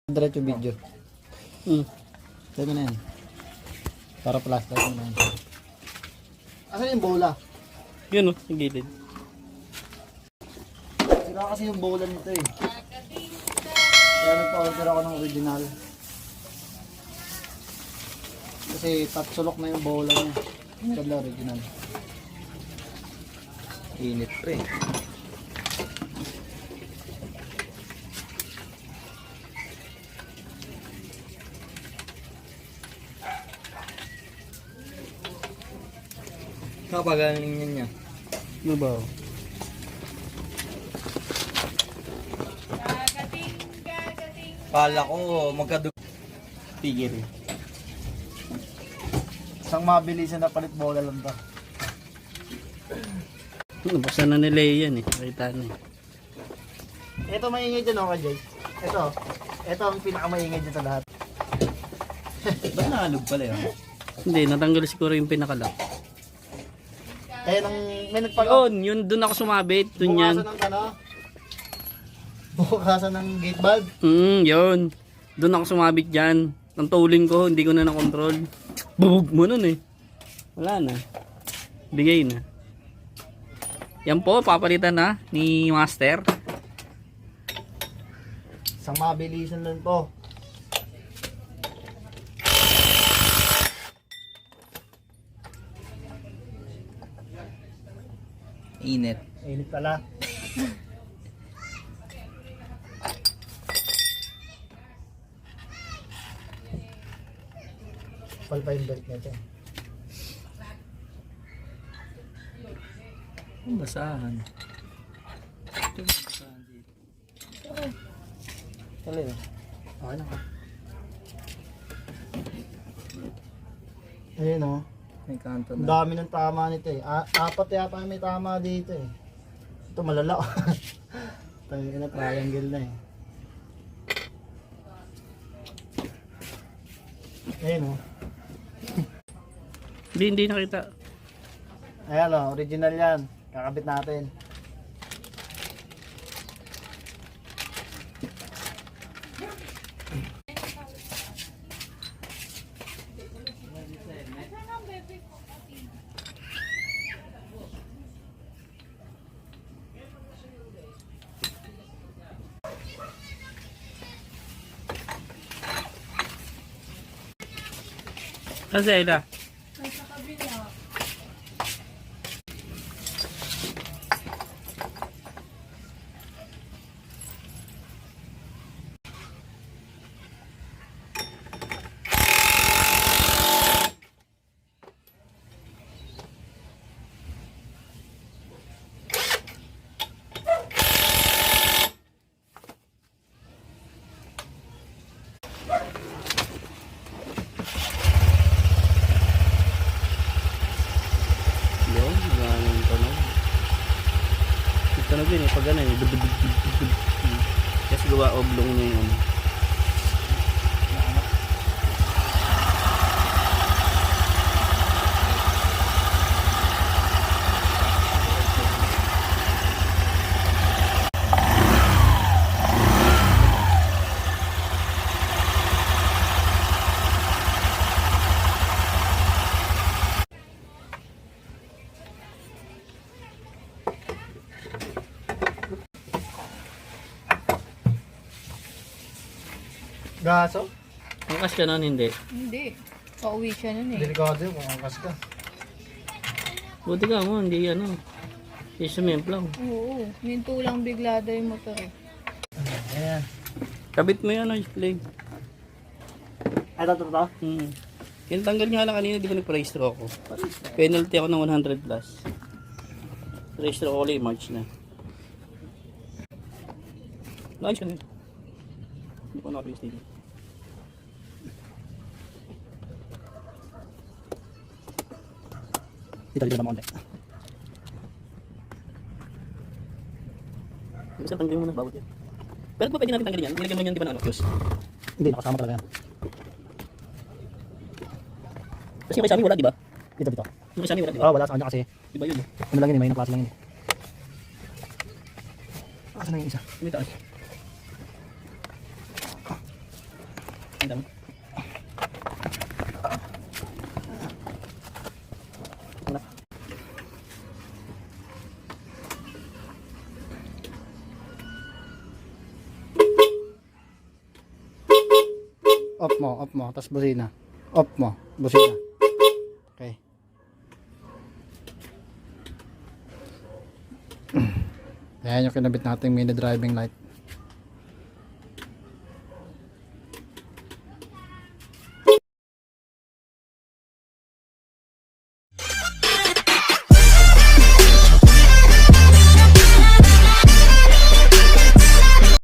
Diretso video. Sabi na yan. Para plastic mo na yan. Asan yung bola? Yun yung gilid. Sira kasi yung bola nito eh. Kaya nagpa-order ako ng original. Kasi tatsulok na yung bola niya. Kaya original. Init pa eh. Kapagaling niya. Ano ba? Kala ko magkadug. Tigil. Isang mabilisan na palit bola lang to. Nabuksan na nila yan eh. Nakita na eh. Ito maingay dyan okay Jay. Ito ang pinakamaingay dyan sa lahat. Ba't nakalog pala yun? Hindi, natanggal siguro yung pinakalock. Kaya nang may nagpagawa. Yun doon ako sumabit. Doon yan. Bukasan ng ano? Bukasan ng gate valve. Yun. Doon ako sumabit dyan. Ang tuling ko, hindi ko na na-control. Bubog mo nun eh. Wala na. Bigay na. Yan po, papalitan na ni Master. Isang mabilisan lang to. Init. Init pala. Palpa yung belt nito. Ang basahan. Ito yung basahan dito. Tuloy oh. Okay na ka. Ayun oh. May kanto Ang na. dami ng tama nito eh. Apat yata may tama dito eh. Ito malala. Tayo na triangle na eh. Ayun oh. Hindi nakita. Ayan oh, original yan. Kakabit natin. Kasi Ella. Yun, maraming tunog. Yung tunog yun eh, pag ano eh, kasi gawa oblong na yun. Gaso? Angkas ka nun, hindi. Hindi. Pauwi siya nun eh. Delikado yun kung angkas ka. Buti ka mo, hindi ano. Hindi sumemplang. Oo. Minto lang biglada yung motor eh. Ayan. Kabit mo yan, play. Ito. Yung tanggal nga lang kanina, di ko nag-pre-stroke ako. Penalty ako ng 100 plus. Pre-stroke ko ulit, March na. Launch ka na yun. Hindi ko naka-pre-stroke. Dito na konti. Minsan tanggalin mo na bawat yan. Pero kung pwede natin tanggalin yan, nilagyan mo yan di ba na ano, fuse? Hindi, nakasama talaga yan. Kasi yung kay Sammy wala, di ba? Dito. Yung kay Sammy wala, di ba? Oh, wala sa kanya kasi. Di ba yun? Ano lang yun, may klase lang yun. Asan na yung isa? May taas. Ang dami. Wala. Off mo, tapos busina. Off mo, busina. Okay. Ayan yung kinabit nating mini driving light.